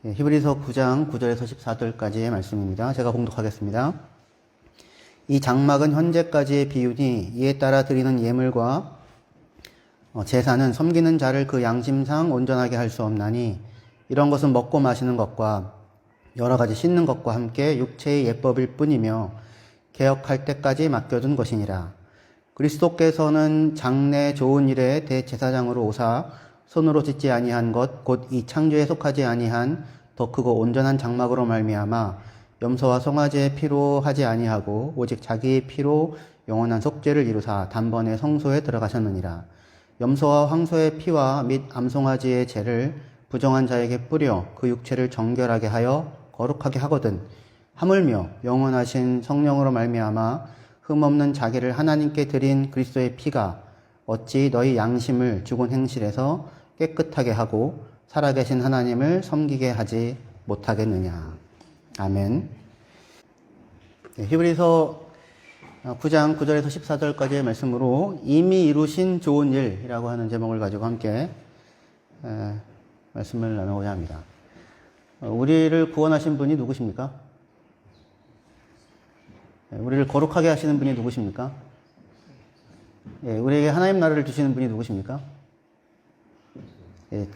히브리서 9장 9절에서 14절까지의 말씀입니다. 제가 봉독하겠습니다. 이 장막은 현재까지의 비유니 이에 따라 드리는 예물과 제사는 섬기는 자를 그 양심상 온전하게 할 수 없나니 이런 것은 먹고 마시는 것과 여러 가지 씻는 것과 함께 육체의 예법일 뿐이며 개혁할 때까지 맡겨둔 것이니라. 그리스도께서는 장래 좋은 일에 대제사장으로 오사 손으로 짓지 아니한 것 곧 이 창조에 속하지 아니한 더 크고 온전한 장막으로 말미암아 염소와 송아지의 피로 하지 아니하고 오직 자기의 피로 영원한 속죄를 이루사 단번에 성소에 들어가셨느니라. 염소와 황소의 피와 및 암송아지의 죄를 부정한 자에게 뿌려 그 육체를 정결하게 하여 거룩하게 하거든 하물며 영원하신 성령으로 말미암아 흠없는 자기를 하나님께 드린 그리스도의 피가 어찌 너희 양심을 죽은 행실에서 깨끗하게 하고 살아계신 하나님을 섬기게 하지 못하겠느냐. 아멘. 히브리서 9장 9절에서 14절까지의 말씀으로 이미 이루신 좋은 일이라고 하는 제목을 가지고 함께 말씀을 나누고자 합니다. 우리를 구원하신 분이 누구십니까? 우리를 거룩하게 하시는 분이 누구십니까? 우리에게 하나님 나라를 주시는 분이 누구십니까?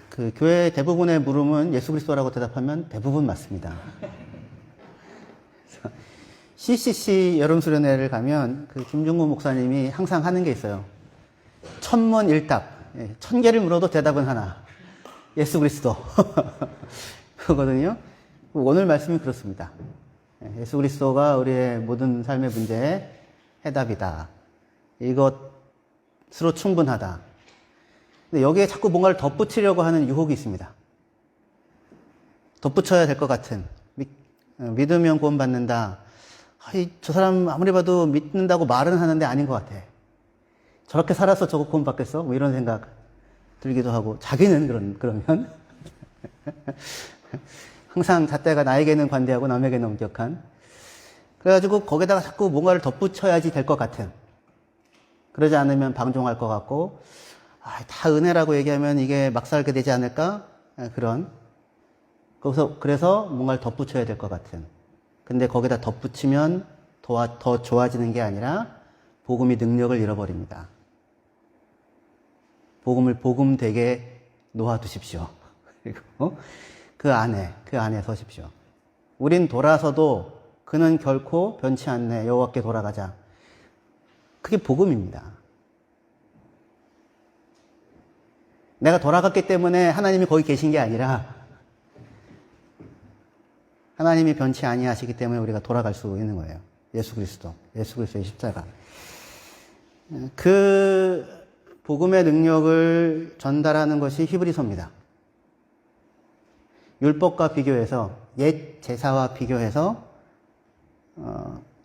그 교회 대부분의 물음은 예수 그리스도라고 대답하면 대부분 맞습니다. CCC 여름수련회를 가면 그 김중구 목사님이 항상 하는 게 있어요. 천문일답. 1000개를 물어도 대답은 하나. 예수 그리스도. 그거거든요. 오늘 말씀이 그렇습니다. 예수 그리스도가 우리의 모든 삶의 문제의 해답이다. 이것으로 충분하다. 근데 여기에 자꾸 뭔가를 덧붙이려고 하는 유혹이 있습니다. 덧붙여야 될 것 같은. 믿으면 구원받는다. 저 사람 아무리 봐도 믿는다고 말은 하는데 아닌 것 같아. 저렇게 살아서 저거 구원받겠어? 뭐 이런 생각 들기도 하고. 자기는 그러면. 항상 잣대가 나에게는 관대하고 남에게는 엄격한. 그래가지고 거기다가 자꾸 뭔가를 덧붙여야지 될 것 같은. 그러지 않으면 방종할 것 같고, 다 은혜라고 얘기하면 이게 막 살게 되지 않을까? 그런. 그래서 뭔가를 덧붙여야 될 것 같은. 근데 거기다 덧붙이면 더 좋아지는 게 아니라 복음이 능력을 잃어버립니다. 복음을 복음 되게 놓아두십시오. 그리고 그 안에 서십시오. 우린 돌아서도 그는 결코 변치 않네. 여호와께 돌아가자. 그게 복음입니다. 내가 돌아갔기 때문에 하나님이 거기 계신 게 아니라 하나님이 변치 아니하시기 때문에 우리가 돌아갈 수 있는 거예요. 예수 그리스도의 십자가. 그 복음의 능력을 전달하는 것이 히브리서입니다. 율법과 비교해서, 옛 제사와 비교해서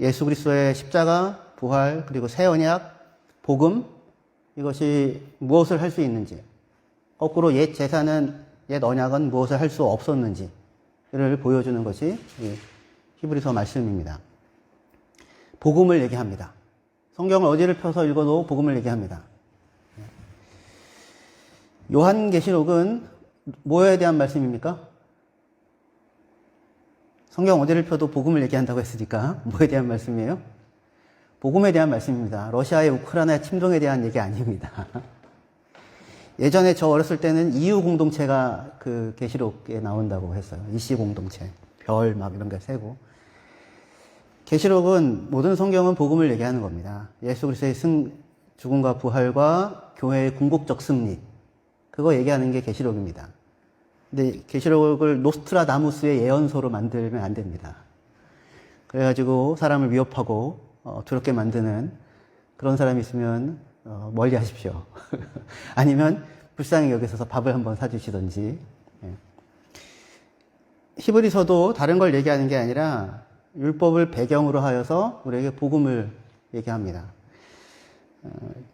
예수 그리스도의 십자가, 부활, 그리고 새 언약, 복음, 이것이 무엇을 할 수 있는지, 거꾸로 옛 제사는, 옛 언약은 무엇을 할 수 없었는지를 보여주는 것이 히브리서 말씀입니다. 복음을 얘기합니다. 성경을 어디를 펴서 읽어도 복음을 얘기합니다. 요한계시록은 뭐에 대한 말씀입니까? 성경 어디를 펴도 복음을 얘기한다고 했으니까 뭐에 대한 말씀이에요? 복음에 대한 말씀입니다. 러시아의 우크라이나 침공에 대한 얘기 아닙니다. 예전에 저 어렸을 때는 이유 공동체가 그 계시록에 나온다고 했어요. 이씨 공동체, 별 막 이런 게 세고. 계시록은 모든 성경은 복음을 얘기하는 겁니다. 예수 그리스도의 죽음과 부활과 교회의 궁극적 승리, 그거 얘기하는 게 계시록입니다. 근데 계시록을 노스트라다무스의 예언서로 만들면 안 됩니다. 그래가지고 사람을 위협하고 두렵게 만드는 그런 사람이 있으면 멀리 하십시오. 아니면 불쌍히 여기서 밥을 한번 사주시던지. 히브리서도 다른 걸 얘기하는 게 아니라 율법을 배경으로 하여서 우리에게 복음을 얘기합니다.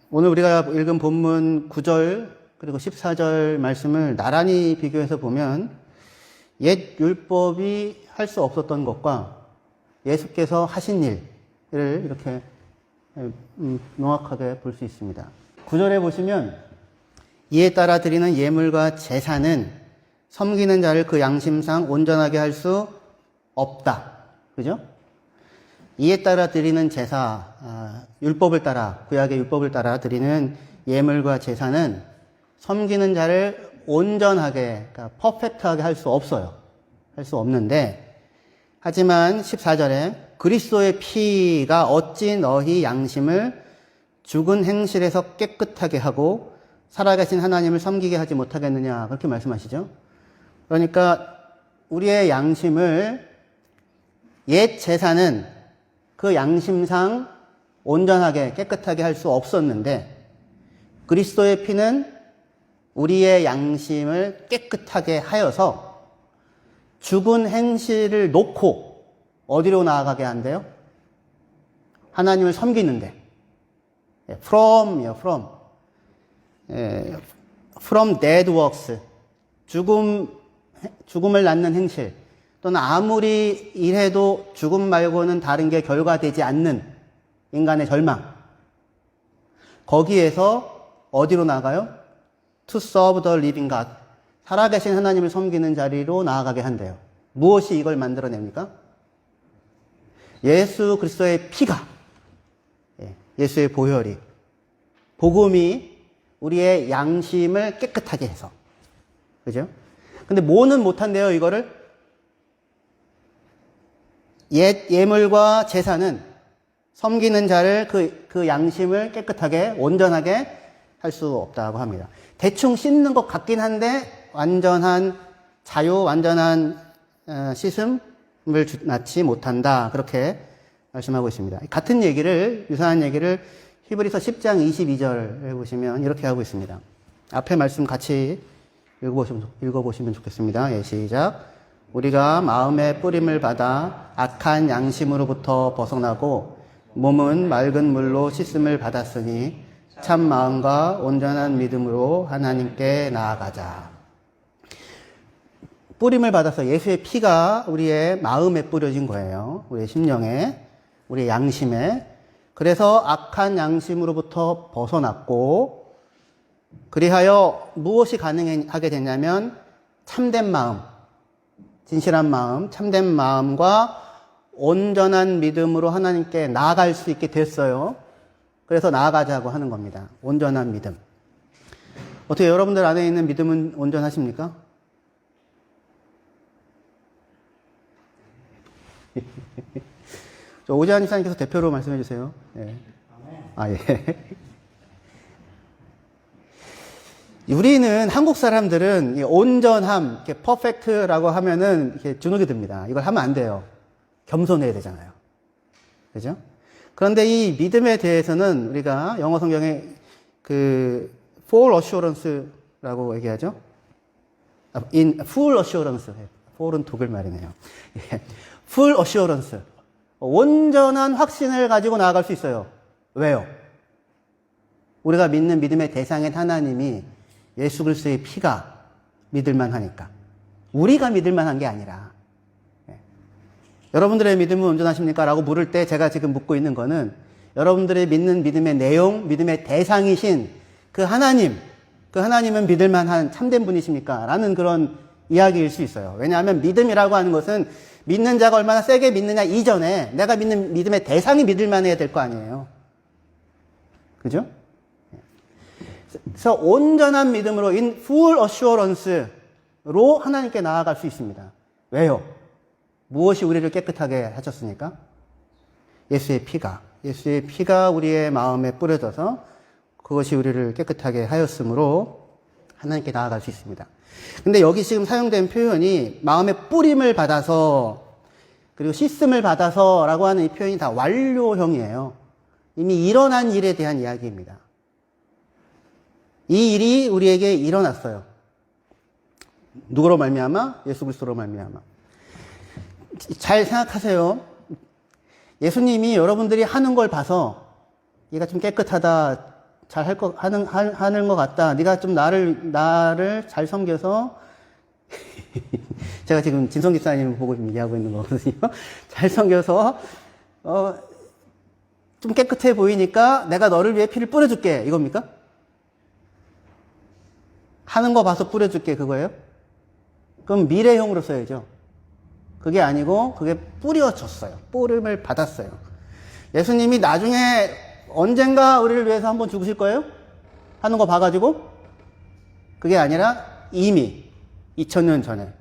오늘 우리가 읽은 본문 9절 그리고 14절 말씀을 나란히 비교해서 보면 옛 율법이 할 수 없었던 것과 예수께서 하신 일을 이렇게 명확하게 볼 수 있습니다. 9절에 보시면 이에 따라 드리는 예물과 제사는 섬기는 자를 그 양심상 온전하게 할 수 없다. 그죠? 이에 따라 드리는 제사, 율법을 따라, 구약의 율법을 따라 드리는 예물과 제사는 섬기는 자를 온전하게, 그러니까 퍼펙트하게 할 수 없어요. 할 수 없는데, 하지만 14절에 그리스도의 피가 어찌 너희 양심을 죽은 행실에서 깨끗하게 하고 살아계신 하나님을 섬기게 하지 못하겠느냐, 그렇게 말씀하시죠. 그러니까 우리의 양심을, 옛 제사는 그 양심상 온전하게 깨끗하게 할 수 없었는데, 그리스도의 피는 우리의 양심을 깨끗하게 하여서 죽은 행실을 놓고 어디로 나아가게 한대요? 하나님을 섬기는데. from dead works. 죽음을 낳는 행실. 또는 아무리 일해도 죽음 말고는 다른 게 결과되지 않는 인간의 절망. 거기에서 어디로 나가요? To serve the living God. 살아계신 하나님을 섬기는 자리로 나아가게 한대요. 무엇이 이걸 만들어냅니까? 예수 그리스도의 피가, 예수의 보혈이, 복음이 우리의 양심을 깨끗하게 해서. 그죠? 근데 뭐는 못한대요, 이거를? 옛 예물과 제사는 섬기는 자를 그 양심을 깨끗하게, 온전하게 할 수 없다고 합니다. 대충 씻는 것 같긴 한데, 완전한 자유, 완전한 씻음을 낳지 못한다. 그렇게 말씀하고 있습니다. 같은 얘기를, 유사한 얘기를 히브리서 10장 22절에 보시면 이렇게 하고 있습니다. 앞에 말씀 같이 읽어보시면 좋겠습니다. 예, 시작. 우리가 마음의 뿌림을 받아 악한 양심으로부터 벗어나고 몸은 맑은 물로 씻음을 받았으니 참 마음과 온전한 믿음으로 하나님께 나아가자. 뿌림을 받아서 예수의 피가 우리의 마음에 뿌려진 거예요. 우리의 심령에, 우리의 양심에. 그래서 악한 양심으로부터 벗어났고, 그리하여 무엇이 가능하게 됐냐면 참된 마음, 진실한 마음, 참된 마음과 온전한 믿음으로 하나님께 나아갈 수 있게 됐어요. 그래서 나아가자고 하는 겁니다. 온전한 믿음. 어떻게 여러분들 안에 있는 믿음은 온전하십니까? 오재환 집사님께서 대표로 말씀해 주세요. 예. 아, 예. 우리는 한국 사람들은 온전함, 이렇게 퍼펙트라고 하면은 이렇게 주눅이 듭니다. 이걸 하면 안 돼요. 겸손해야 되잖아요. 그죠? 그런데 이 믿음에 대해서는 우리가 영어 성경에 full assurance라고 얘기하죠. in full assurance. full은 독일 말이네요. full assurance. 온전한 확신을 가지고 나아갈 수 있어요. 왜요? 우리가 믿는 믿음의 대상인 하나님이 예수 그리스도의 피가 믿을만 하니까. 우리가 믿을만 한 게 아니라. 여러분들의 믿음은 온전하십니까? 라고 물을 때 제가 지금 묻고 있는 거는 여러분들의 믿는 믿음의 내용, 믿음의 대상이신 그 하나님은 믿을만한 참된 분이십니까? 라는 그런 이야기일 수 있어요. 왜냐하면 믿음이라고 하는 것은 믿는 자가 얼마나 세게 믿느냐 이전에 내가 믿는 믿음의 대상이 믿을만해야 될 거 아니에요. 그죠? 그래서 온전한 믿음으로 in full assurance로 하나님께 나아갈 수 있습니다. 왜요? 무엇이 우리를 깨끗하게 하셨습니까? 예수의 피가 우리의 마음에 뿌려져서 그것이 우리를 깨끗하게 하였으므로 하나님께 나아갈 수 있습니다. 근데 여기 지금 사용된 표현이 마음의 뿌림을 받아서 그리고 씻음을 받아서 라고 하는 이 표현이 다 완료형이에요. 이미 일어난 일에 대한 이야기입니다. 이 일이 우리에게 일어났어요. 누구로 말미암아? 예수 그리스도로 말미암아. 잘 생각하세요. 예수님이 여러분들이 하는 걸 봐서 얘가 좀 깨끗하다, 잘 하는 것 같다. 네가 좀 나를 잘 섬겨서 제가 지금 진성 집사님 보고 얘기하고 있는 거거든요. 잘 섬겨서 좀 깨끗해 보이니까 내가 너를 위해 피를 뿌려줄게. 이겁니까? 하는 거 봐서 뿌려줄게. 그거예요? 그럼 미래형으로 써야죠. 그게 아니고 그게 뿌려졌어요. 뿌림을 받았어요. 예수님이 나중에 언젠가 우리를 위해서 한번 죽으실 거예요? 하는 거 봐가지고 그게 아니라 이미 2000년 전에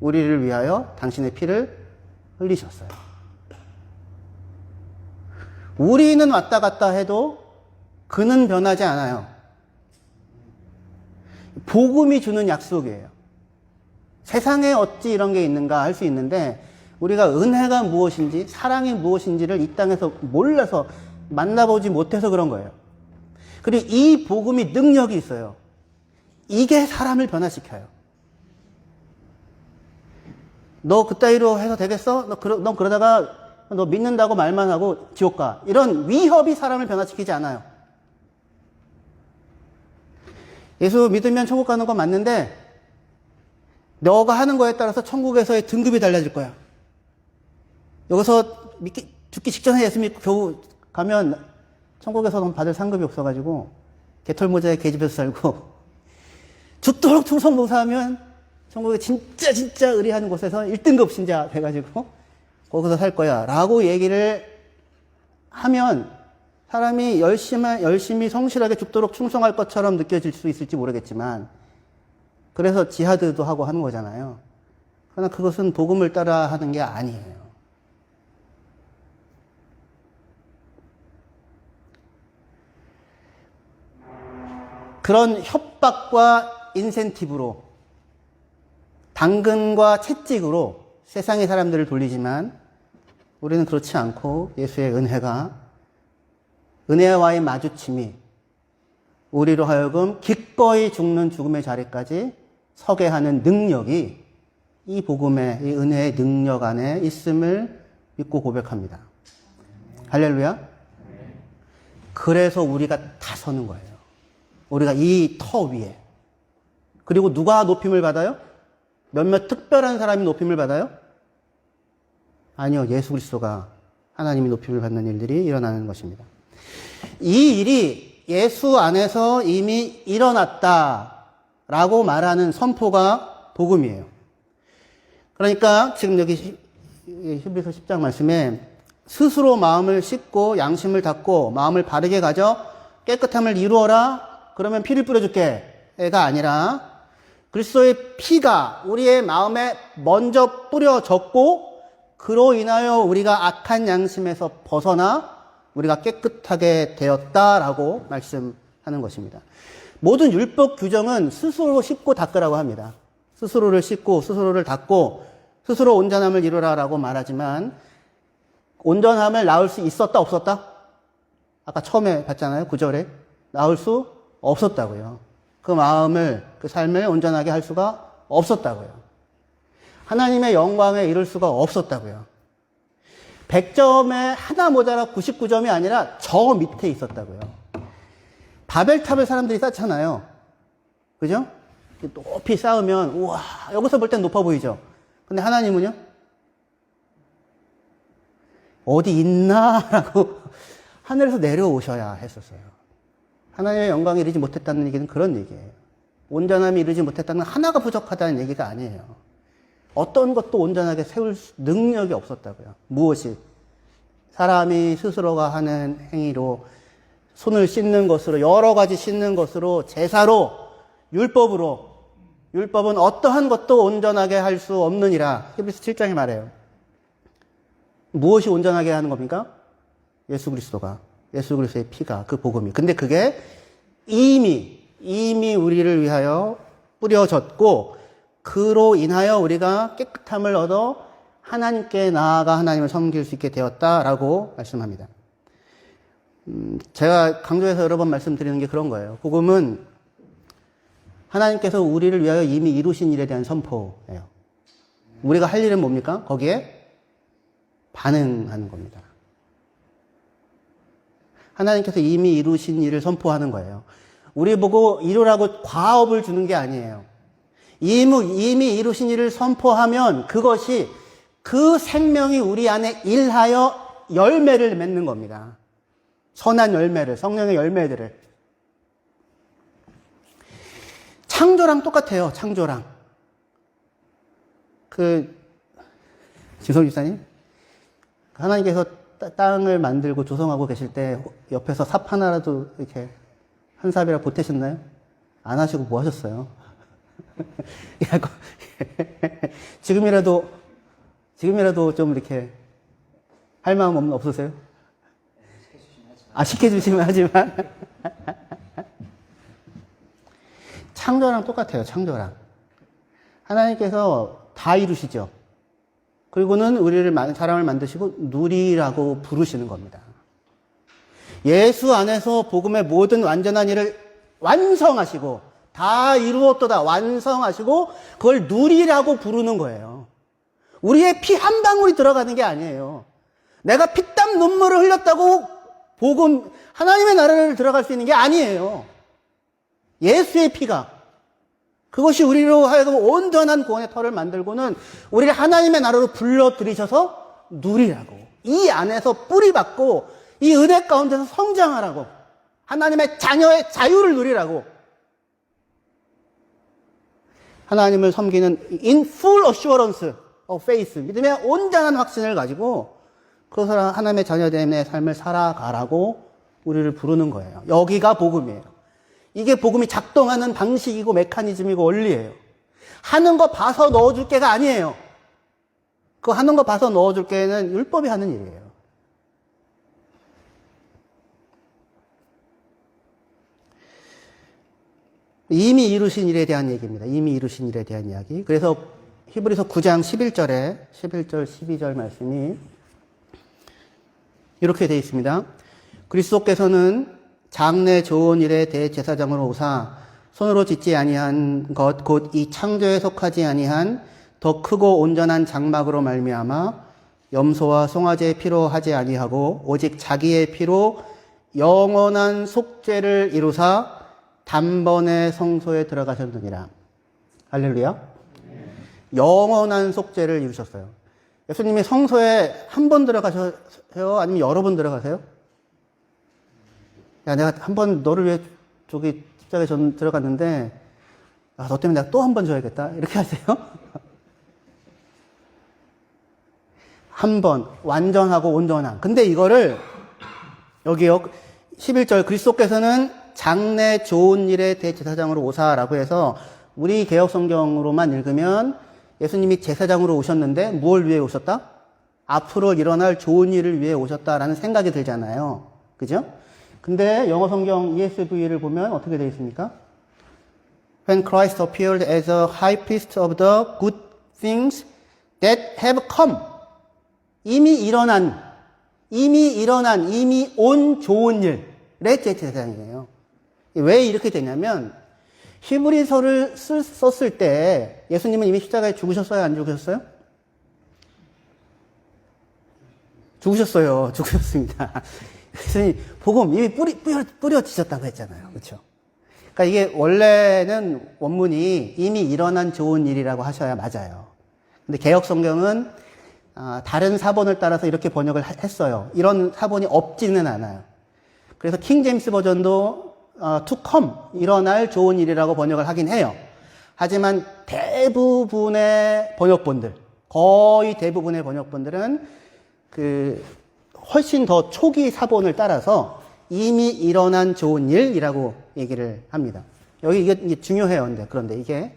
우리를 위하여 당신의 피를 흘리셨어요. 우리는 왔다 갔다 해도 그는 변하지 않아요. 복음이 주는 약속이에요. 세상에 어찌 이런 게 있는가 할 수 있는데 우리가 은혜가 무엇인지 사랑이 무엇인지를 이 땅에서 몰라서 만나보지 못해서 그런 거예요. 그리고 이 복음이 능력이 있어요. 이게 사람을 변화시켜요. 너 그따위로 해서 되겠어? 너 그러다가 너 믿는다고 말만 하고 지옥 가. 이런 위협이 사람을 변화시키지 않아요. 예수 믿으면 천국 가는 건 맞는데 너가 하는 거에 따라서 천국에서의 등급이 달라질 거야. 여기서 죽기 직전에 예수 믿고 겨우 가면 천국에서는 받을 상급이 없어가지고 개털모자에 계집에서 살고 죽도록 충성봉사하면 천국에 진짜 의리하는 곳에서 1등급 신자 돼가지고 거기서 살 거야 라고 얘기를 하면 사람이 열심히 성실하게 죽도록 충성할 것처럼 느껴질 수 있을지 모르겠지만 그래서 지하드도 하고 하는 거잖아요. 그러나 그것은 복음을 따라 하는 게 아니에요. 그런 협박과 인센티브로 당근과 채찍으로 세상의 사람들을 돌리지만 우리는 그렇지 않고 예수의 은혜와의 마주침이 우리로 하여금 기꺼이 죽는 죽음의 자리까지 서게 하는 능력이 이 복음의 이 은혜의 능력 안에 있음을 믿고 고백합니다. 할렐루야. 그래서 우리가 다 서는 거예요. 우리가 이 터 위에. 그리고 누가 높임을 받아요? 몇몇 특별한 사람이 높임을 받아요? 아니요. 예수 그리스도가 하나님이 높임을 받는 일들이 일어나는 것입니다. 이 일이 예수 안에서 이미 일어났다라고 말하는 선포가 복음이에요. 그러니까 지금 여기 히브리서 10장 말씀에 스스로 마음을 씻고 양심을 닦고 마음을 바르게 가져 깨끗함을 이루어라. 그러면 피를 뿌려줄게가 아니라 그리스도의 피가 우리의 마음에 먼저 뿌려졌고 그로 인하여 우리가 악한 양심에서 벗어나 우리가 깨끗하게 되었다라고 말씀하는 것입니다. 모든 율법 규정은 스스로 씻고 닦으라고 합니다. 스스로를 씻고 스스로를 닦고 스스로 온전함을 이루라라고 말하지만 온전함을 낳을 수 있었다 없었다? 아까 처음에 봤잖아요. 9절에 낳을 수 없었다고요. 그 마음을 그 삶을 온전하게 할 수가 없었다고요. 하나님의 영광에 이룰 수가 없었다고요. 100점에 하나 모자라 99점이 아니라 저 밑에 있었다고요. 바벨탑을 사람들이 쌓잖아요. 그죠? 높이 쌓으면 우와 여기서 볼 땐 높아 보이죠. 근데 하나님은요? 어디 있나라고 하늘에서 내려오셔야 했었어요. 하나님의 영광에 이르지 못했다는 얘기는 그런 얘기예요. 온전함이 이르지 못했다는 하나가 부족하다는 얘기가 아니에요. 어떤 것도 온전하게 세울 능력이 없었다고요. 무엇이? 사람이 스스로가 하는 행위로 손을 씻는 것으로 여러 가지 씻는 것으로 제사로 율법은 어떠한 것도 온전하게 할 수 없느니라. 히브리서 7장에 말해요. 무엇이 온전하게 하는 겁니까? 예수 그리스도의 피가 그 복음이. 근데 그게 이미 우리를 위하여 뿌려졌고 그로 인하여 우리가 깨끗함을 얻어 하나님께 나아가 하나님을 섬길 수 있게 되었다라고 말씀합니다. 제가 강조해서 여러 번 말씀드리는 게 그런 거예요. 복음은 하나님께서 우리를 위하여 이미 이루신 일에 대한 선포예요. 우리가 할 일은 뭡니까? 거기에 반응하는 겁니다. 하나님께서 이미 이루신 일을 선포하는 거예요. 우리 보고 이루라고 과업을 주는 게 아니에요. 이미 이루신 일을 선포하면 그것이 그 생명이 우리 안에 일하여 열매를 맺는 겁니다. 선한 열매를, 성령의 열매들을. 창조랑 똑같아요. 진성 집사님? 하나님께서 땅을 만들고 조성하고 계실 때 옆에서 삽 하나라도 이렇게 한 삽이라 보태셨나요? 안 하시고 뭐 하셨어요? 지금이라도 좀 이렇게 할 마음 없으세요? 시켜주시면 하지만. 창조랑 똑같아요, 창조랑. 하나님께서 다 이루시죠. 그리고는 사람을 만드시고 누리라고 부르시는 겁니다. 예수 안에서 복음의 모든 완전한 일을 완성하시고, 다 이루었도다 완성하시고, 그걸 누리라고 부르는 거예요. 우리의 피 한 방울이 들어가는 게 아니에요. 내가 피땀 눈물을 흘렸다고 복음, 하나님의 나라를 들어갈 수 있는 게 아니에요. 예수의 피가, 그것이 우리로 하여금 온전한 구원의 터를 만들고는 우리를 하나님의 나라로 불러들이셔서 누리라고, 이 안에서 뿌리받고 이 은혜 가운데서 성장하라고, 하나님의 자녀의 자유를 누리라고, 하나님을 섬기는 in full assurance of faith, 믿음의 온전한 확신을 가지고 그 사람 하나님의 자녀됨의 삶을 살아가라고 우리를 부르는 거예요. 여기가 복음이에요. 이게 복음이 작동하는 방식이고 메커니즘이고 원리예요. 하는 거 봐서 넣어줄 게가 아니에요. 그 하는 거 봐서 넣어줄 게는 율법이 하는 일이에요. 이미 이루신 일에 대한 얘기입니다. 이미 이루신 일에 대한 이야기. 그래서 히브리서 9장 11절, 12절 말씀이 이렇게 되어 있습니다. 그리스도께서는 장래 좋은 일에 대제사장으로 오사 손으로 짓지 아니한 것 곧 이 창조에 속하지 아니한 더 크고 온전한 장막으로 말미암아 염소와 송아지의 피로 하지 아니하고 오직 자기의 피로 영원한 속죄를 이루사 단번에 성소에 들어가셨느니라. 할렐루야. 영원한 속죄를 이루셨어요. 예수님이 성소에 한 번 들어가셔요? 아니면 여러 번 들어가세요? 야, 내가 한 번 너를 위해 저기 십자가에 전 들어갔는데, 너 때문에 내가 또 한 번 줘야겠다. 이렇게 하세요? 한 번, 완전하고 온전한. 근데 이거를, 여기요, 11절, 그리스도께서는 장래 좋은 일에 대제사장으로 오사라고 해서, 우리 개혁성경으로만 읽으면, 예수님이 제사장으로 오셨는데, 무엇을 위해 오셨다? 앞으로 일어날 좋은 일을 위해 오셨다라는 생각이 들잖아요. 그죠? 근데 영어 성경 ESV를 보면 어떻게 되어 있습니까? When Christ appeared as a high priest of the good things that have come. 이미 온 좋은 일의 제사장이에요. 왜 이렇게 되냐면, 히브리서를 썼을 때 예수님은 이미 십자가에 죽으셨어요? 안 죽으셨어요? 죽으셨습니다. 그래서 복음 이미 뿌려지셨다고 했잖아요. 그렇죠? 그러니까 이게 원래는 원문이 이미 일어난 좋은 일이라고 하셔야 맞아요. 근데 개역 성경은 다른 사본을 따라서 이렇게 번역을 했어요. 이런 사본이 없지는 않아요. 그래서 킹 제임스 버전도 to come, 일어날 좋은 일이라고 번역을 하긴 해요. 하지만 대부분의 번역본들, 거의 대부분의 번역본들은 훨씬 더 초기 사본을 따라서 이미 일어난 좋은 일이라고 얘기를 합니다. 여기 이게 중요해요. 그런데 이게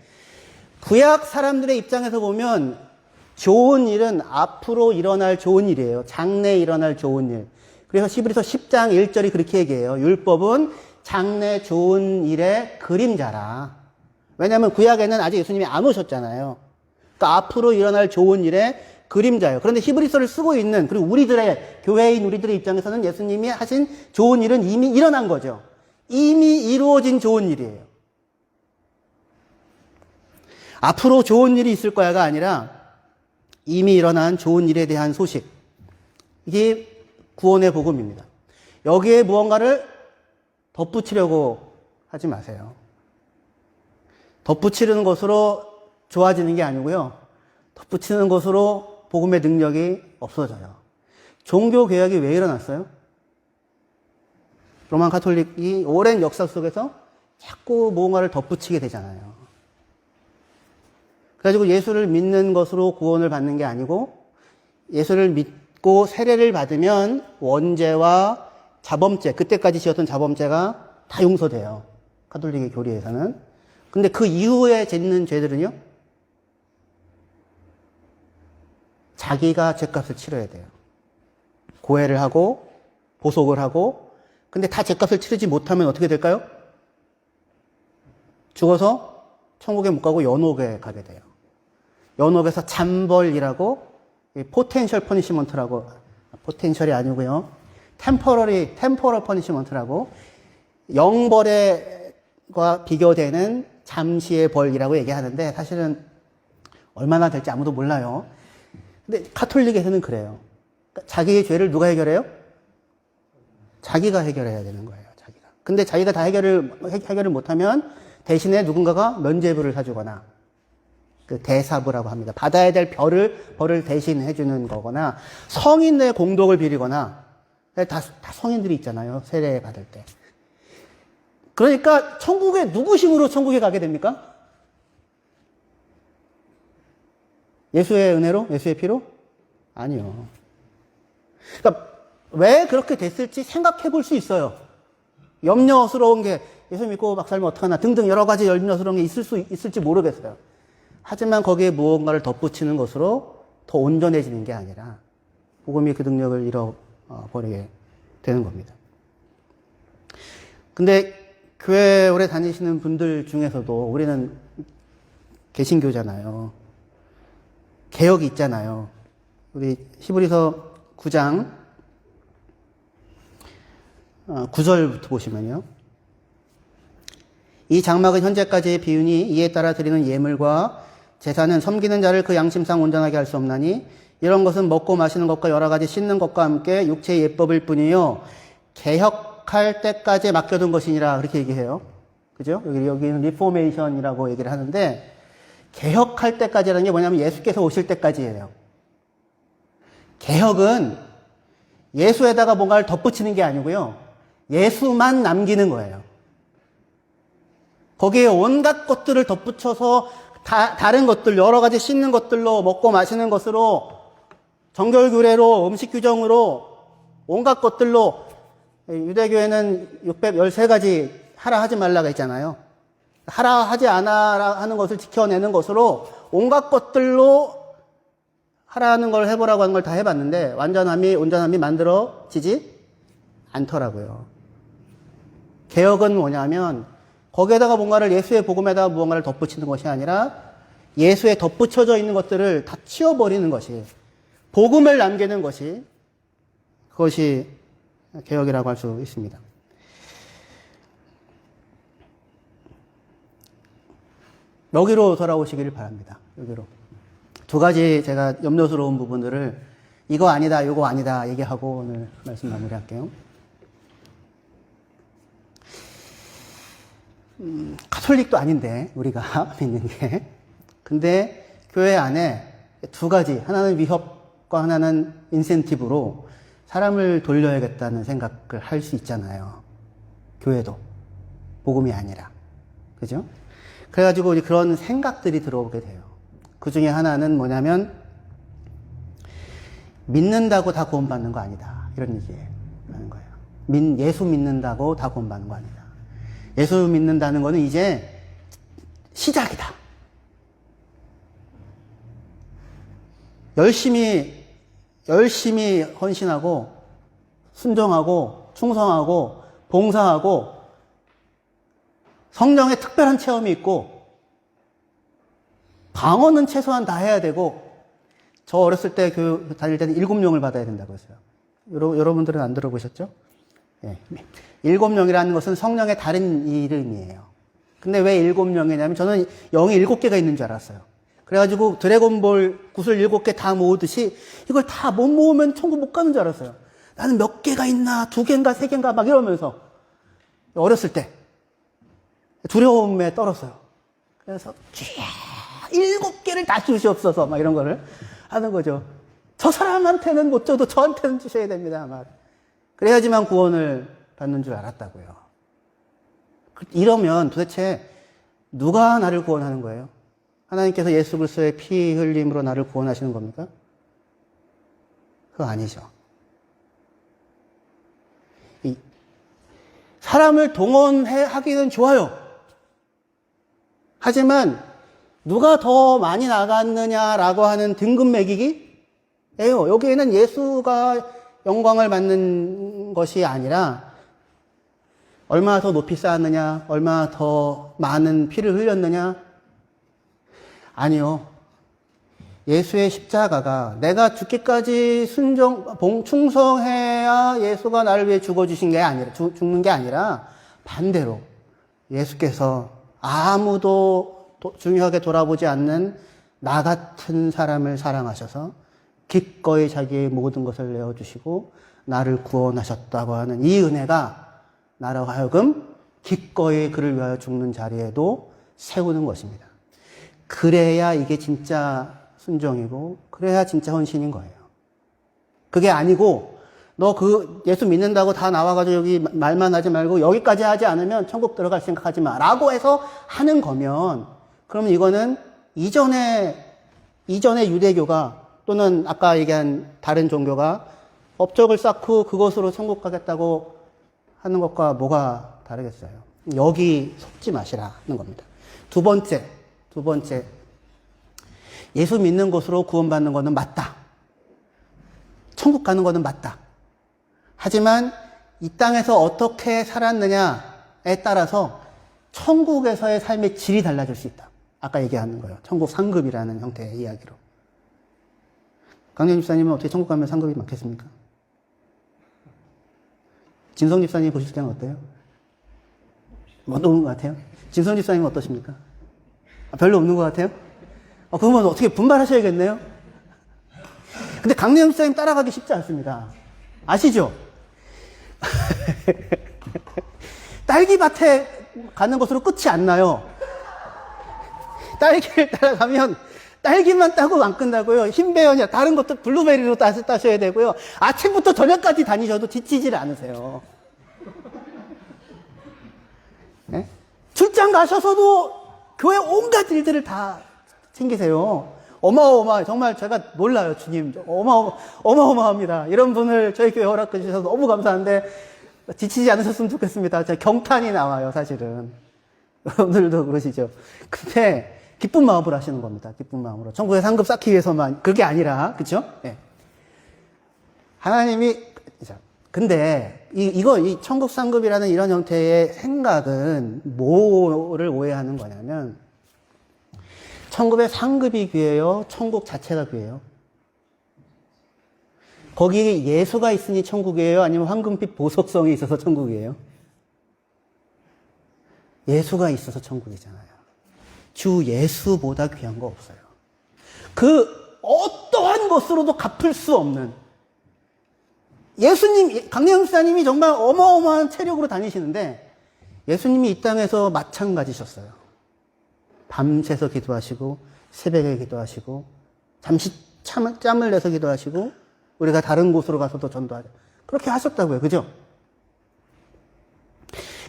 구약 사람들의 입장에서 보면 좋은 일은 앞으로 일어날 좋은 일이에요. 장래에 일어날 좋은 일. 그래서 히브리서 10장 1절이 그렇게 얘기해요. 율법은 장래 좋은 일의 그림자라. 왜냐하면 구약에는 아직 예수님이 안 오셨잖아요. 그러니까 앞으로 일어날 좋은 일의 그림자예요. 그런데 히브리서를 쓰고 있는, 그리고 교회인 우리들의 입장에서는 예수님이 하신 좋은 일은 이미 일어난 거죠. 이미 이루어진 좋은 일이에요. 앞으로 좋은 일이 있을 거야가 아니라 이미 일어난 좋은 일에 대한 소식. 이게 구원의 복음입니다. 여기에 무언가를 덧붙이려고 하지 마세요. 덧붙이는 것으로 좋아지는 게 아니고요. 덧붙이는 것으로 복음의 능력이 없어져요. 종교개혁이 왜 일어났어요? 로만 가톨릭이 오랜 역사 속에서 자꾸 무언가를 덧붙이게 되잖아요. 그래가지고 예수를 믿는 것으로 구원을 받는 게 아니고 예수를 믿고 세례를 받으면 원죄와 자범죄, 그때까지 지었던 자범죄가 다 용서돼요. 가톨릭의 교리에서는. 근데 그 이후에 짓는 죄들은요? 자기가 죄값을 치러야 돼요. 고해를 하고 보속을 하고, 근데 다 죄값을 치르지 못하면 어떻게 될까요? 죽어서 천국에 못 가고 연옥에 가게 돼요. 연옥에서 잠벌이라고, 포텐셜 퍼니시먼트라고, 포텐셜이 아니고요. 템포럴 퍼니시먼트라고, 영벌과 비교되는 잠시의 벌이라고 얘기하는데 사실은 얼마나 될지 아무도 몰라요. 근데 가톨릭에서는 그래요. 자기의 죄를 누가 해결해요? 자기가 해결해야 되는 거예요. 자기가. 근데 자기가 다 해결을 못하면 대신에 누군가가 면죄부를 사주거나, 그 대사부라고 합니다. 받아야 될 벌을 대신 해주는 거거나, 성인의 공덕을 빌리거나, 다 성인들이 있잖아요. 세례 받을 때. 그러니까 천국에 누구 힘으로 천국에 가게 됩니까? 예수의 은혜로? 예수의 피로? 아니요. 그러니까 왜 그렇게 됐을지 생각해 볼 수 있어요. 염려스러운 게 예수 믿고 막 살면 어떡하나 등등 여러 가지 염려스러운 게 있을지 모르겠어요. 하지만 거기에 무언가를 덧붙이는 것으로 더 온전해지는 게 아니라 복음이 그 능력을 잃어버리게 되는 겁니다. 근데 교회 오래 다니시는 분들 중에서도 우리는 개신교잖아요. 개혁이 있잖아요. 우리 히브리서 9장 9절부터 보시면요. 이 장막은 현재까지의 비유니 이에 따라 드리는 예물과 제사는 섬기는 자를 그 양심상 온전하게 할 수 없나니 이런 것은 먹고 마시는 것과 여러 가지 씻는 것과 함께 육체의 예법일 뿐이요 개혁할 때까지 맡겨둔 것이니라 그렇게 얘기해요. 그죠? 여기는 리포메이션이라고 얘기를 하는데 개혁할 때까지라는 게 뭐냐면 예수께서 오실 때까지예요. 개혁은 예수에다가 뭔가를 덧붙이는 게 아니고요. 예수만 남기는 거예요. 거기에 온갖 것들을 덧붙여서 다른 것들, 여러 가지 씻는 것들로 먹고 마시는 것으로 정결규례로 음식 규정으로 온갖 것들로 유대교회는 613가지 하라 하지 말라가 있잖아요. 하라 하지 않아 하는 것을 지켜내는 것으로 온갖 것들로 하라는 걸 해보라고 하는 걸 다 해봤는데 온전함이 만들어지지 않더라고요. 개혁은 뭐냐면 거기에다가 뭔가를 예수의 복음에다가 무언가를 덧붙이는 것이 아니라 예수에 덧붙여져 있는 것들을 다 치워버리는 것이 복음을 남기는 것이 그것이 개혁이라고 할 수 있습니다. 여기로 돌아오시기를 바랍니다. 여기로. 두 가지 제가 염려스러운 부분들을 이거 아니다, 이거 아니다 얘기하고 오늘 말씀 마무리할게요. 가톨릭도 아닌데 우리가 믿는 게. 근데 교회 안에 두 가지, 하나는 위협과 하나는 인센티브로 사람을 돌려야겠다는 생각을 할 수 있잖아요. 교회도 복음이 아니라. 그죠? 그래가지고 그런 생각들이 들어오게 돼요. 그 중에 하나는 뭐냐면 믿는다고 다 구원받는 거 아니다. 이런 얘기를 하는 거예요. 예수 믿는다고 다 구원받는 거 아니다. 예수 믿는다는 거는 이제 시작이다. 열심히 헌신하고 순종하고 충성하고 봉사하고 성령의 특별한 체험이 있고 방언은 최소한 다 해야 되고 저 어렸을 때 교육 다닐 때는 7용을 받아야 된다고 했어요. 여러분들은 안 들어보셨죠? 예. 7용이라는 것은 성령의 다른 이름이에요. 근데 왜 7용이냐면 저는 영이 7개가 있는 줄 알았어요. 그래가지고 드래곤볼 구슬 7개 다 모으듯이 이걸 다 못 모으면 천국 못 가는 줄 알았어요. 나는 몇 개가 있나 2개인가 3개인가 막 이러면서 어렸을 때 두려움에 떨었어요. 그래서 7개를 다 주시옵소서 막 이런 거를 하는 거죠. 저 사람한테는 못 줘도 저한테는 주셔야 됩니다. 막 그래야지만 구원을 받는 줄 알았다고요. 이러면 도대체 누가 나를 구원하는 거예요? 하나님께서 예수 그리스도의 피 흘림으로 나를 구원하시는 겁니까? 그거 아니죠. 사람을 동원하기는 좋아요. 하지만 누가 더 많이 나갔느냐라고 하는 등급 매기기예요. 여기에는 예수가 영광을 받는 것이 아니라 얼마나 더 높이 쌓았느냐, 얼마나 더 많은 피를 흘렸느냐. 아니요. 예수의 십자가가 내가 죽기까지 충성해야 예수가 나를 위해 죽는 게 아니라 반대로 예수께서 아무도 중요하게 돌아보지 않는 나 같은 사람을 사랑하셔서 기꺼이 자기의 모든 것을 내어주시고 나를 구원하셨다고 하는 이 은혜가 나로 하여금 기꺼이 그를 위하여 죽는 자리에도 세우는 것입니다. 그래야 이게 진짜 순종이고 그래야 진짜 헌신인 거예요. 그게 아니고 너 예수 믿는다고 다 나와가지고 여기 말만 하지 말고 여기까지 하지 않으면 천국 들어갈 생각하지 마 라고 해서 하는 거면 그러면 이거는 이전에 유대교가 또는 아까 얘기한 다른 종교가 업적을 쌓고 그것으로 천국 가겠다고 하는 것과 뭐가 다르겠어요? 여기 속지 마시라는 겁니다. 두 번째. 예수 믿는 것으로 구원받는 것은 맞다. 천국 가는 것은 맞다. 하지만 이 땅에서 어떻게 살았느냐에 따라서 천국에서의 삶의 질이 달라질 수 있다. 아까 얘기하는 거예요. 천국 상급이라는 형태의 이야기로. 강령 집사님은 어떻게 천국 가면 상급이 많겠습니까? 진성 집사님 보실 때는 어때요? 없는 것 같아요? 진성 집사님은 어떠십니까? 별로 없는 것 같아요? 그러면 어떻게 분발하셔야겠네요? 근데 강령 집사님 따라가기 쉽지 않습니다. 아시죠? 딸기밭에 가는 것으로 끝이 안 나요. 딸기를 따라가면 딸기만 따고 안 끝나고요. 흰배연이나 다른 것도 블루베리로 따셔야 되고요. 아침부터 저녁까지 다니셔도 지치질 않으세요. 네? 출장 가셔서도 교회 온갖 일들을 다 챙기세요. 정말 제가 놀라요, 주님. 어마어마합니다. 이런 분을 저희 교회 허락해 주셔서 너무 감사한데 지치지 않으셨으면 좋겠습니다. 제 경탄이 나와요, 사실은. 오늘도 그러시죠. 근데 기쁜 마음으로 하시는 겁니다. 기쁜 마음으로. 천국의 상급 쌓기 위해서만. 그게 아니라, 그쵸? 네. 근데, 이 천국 상급이라는 이런 형태의 생각은 뭐를 오해하는 거냐면, 천국의 상급이 귀해요? 천국 자체가 귀해요? 거기 예수가 있으니 천국이에요? 아니면 황금빛 보석성이 있어서 천국이에요? 예수가 있어서 천국이잖아요. 주 예수보다 귀한 거 없어요. 그 어떠한 것으로도 갚을 수 없는 강령 목사님이 정말 어마어마한 체력으로 다니시는데 예수님이 이 땅에서 마찬가지셨어요. 밤새서 기도하시고 새벽에 기도하시고 잠시 짬을 내서 기도하시고 우리가 다른 곳으로 가서도 전도하죠. 그렇게 하셨다고요. 그죠?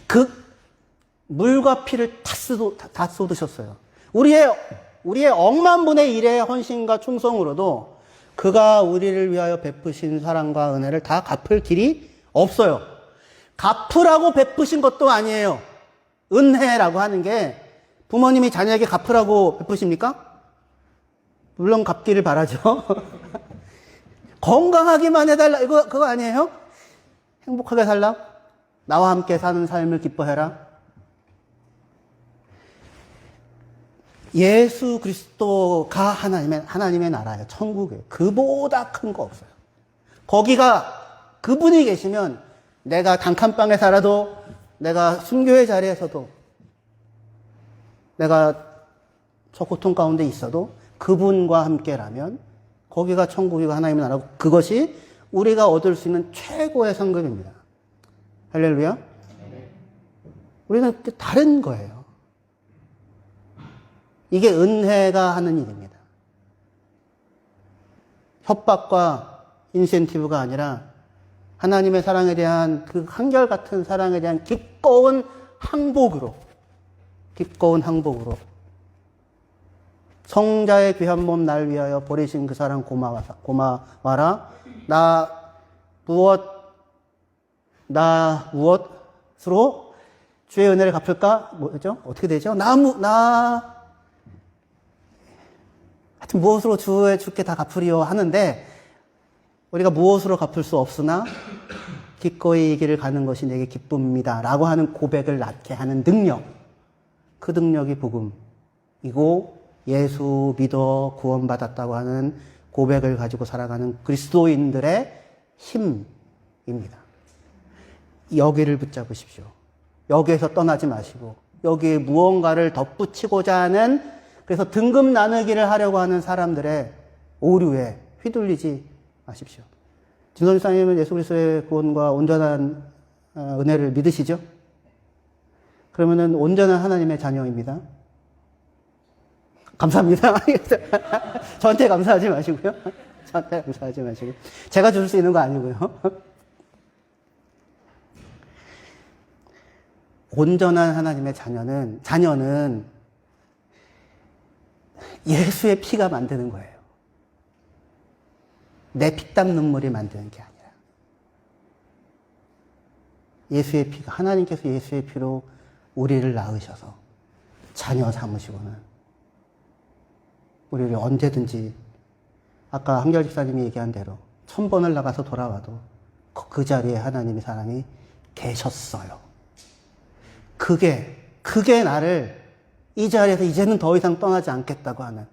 그 물과 피를 다 쏟으셨어요. 우리의 억만 분의 1의 헌신과 충성으로도 그가 우리를 위하여 베푸신 사랑과 은혜를 다 갚을 길이 없어요. 갚으라고 베푸신 것도 아니에요. 은혜라고 하는 게 부모님이 자녀에게 갚으라고 베푸십니까? 물론 갚기를 바라죠. 건강하기만 해달라. 그거 아니에요? 행복하게 살라? 나와 함께 사는 삶을 기뻐해라? 예수 그리스도가 하나님의 나라예요. 천국이에요. 그보다 큰 거 없어요. 거기가 그분이 계시면 내가 단칸방에 살아도 내가 순교의 자리에서도 내가 저 고통 가운데 있어도 그분과 함께라면 거기가 천국이고 하나님의 나라고 그것이 우리가 얻을 수 있는 최고의 상급입니다. 할렐루야. 우리는 다른 거예요. 이게 은혜가 하는 일입니다. 협박과 인센티브가 아니라 하나님의 사랑에 대한 그 한결같은 사랑에 대한 기꺼운 항복으로 성자의 귀한 몸 날 위하여 버리신 그 사랑 고마워라. 나 무엇으로 주의 은혜를 갚을까? 뭐죠? 어떻게 되죠? 하여튼 무엇으로 주께 다 갚으리요 하는데, 우리가 무엇으로 갚을 수 없으나 기꺼이 이 길을 가는 것이 내게 기쁨입니다 라고 하는 고백을 낳게 하는 능력, 그 능력이 복음이고 예수 믿어 구원받았다고 하는 고백을 가지고 살아가는 그리스도인들의 힘입니다. 여기를 붙잡으십시오. 여기에서 떠나지 마시고 여기에 무언가를 덧붙이고자 하는, 그래서 등급 나누기를 하려고 하는 사람들의 오류에 휘둘리지 마십시오. 진선 집사님은 예수 그리스도의 구원과 온전한 은혜를 믿으시죠? 그러면은 온전한 하나님의 자녀입니다. 감사합니다. 저한테 감사하지 마시고요. 저한테 감사하지 마시고. 제가 줄 수 있는 거 아니고요. 온전한 하나님의 자녀는 예수의 피가 만드는 거예요. 내 피땀 눈물이 만드는 게 아니라 예수의 피가, 하나님께서 예수의 피로 우리를 낳으셔서 자녀 삼으시고는 우리를 언제든지, 아까 한결 집사님이 얘기한 대로 1000번을 나가서 돌아와도 그 자리에 하나님의 사람이 계셨어요. 그게 나를 이 자리에서 이제는 더 이상 떠나지 않겠다고 하는,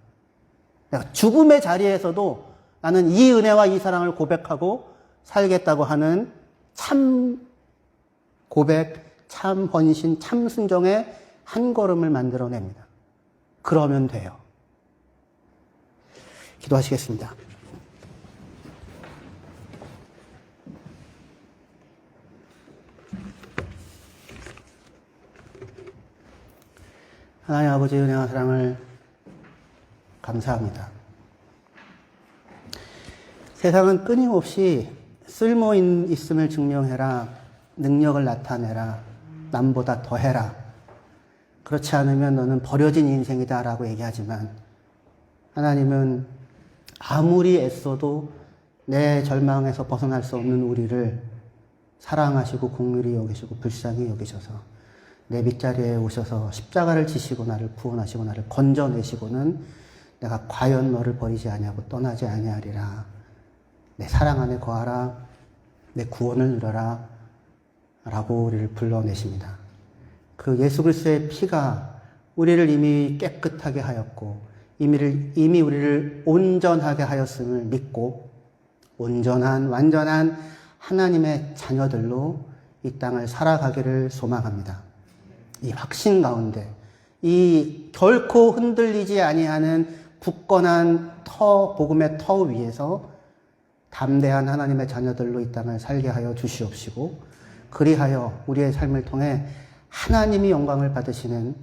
내가 죽음의 자리에서도 나는 이 은혜와 이 사랑을 고백하고 살겠다고 하는 참 고백, 참 헌신, 참 순종의 한 걸음을 만들어냅니다. 그러면 돼요. 기도하시겠습니다. 하나님 아버지 은혜와 사랑을 감사합니다. 세상은 끊임없이 쓸모 있음을 증명해라, 능력을 나타내라, 남보다 더해라, 그렇지 않으면 너는 버려진 인생이다 라고 얘기하지만, 하나님은 아무리 애써도 내 절망에서 벗어날 수 없는 우리를 사랑하시고 긍휼히 여기시고 불쌍히 여기셔서 내 밑자리에 오셔서 십자가를 지시고 나를 구원하시고 나를 건져내시고는 내가 과연 너를 버리지 아니하고 떠나지 아니하리라, 내 사랑 안에 거하라, 내 구원을 누려라 라고 우리를 불러내십니다. 그 예수 그리스도의 피가 우리를 이미 깨끗하게 하였고 이미 우리를 온전하게 하였음을 믿고 온전한 완전한 하나님의 자녀들로 이 땅을 살아가기를 소망합니다. 이 확신 가운데, 이 결코 흔들리지 아니하는 굳건한 복음의 터 위에서 담대한 하나님의 자녀들로 이 땅을 살게 하여 주시옵시고, 그리하여 우리의 삶을 통해 하나님이 영광을 받으시는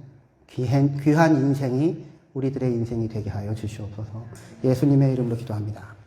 귀한 인생이 우리들의 인생이 되게 하여 주시옵소서. 예수님의 이름으로 기도합니다.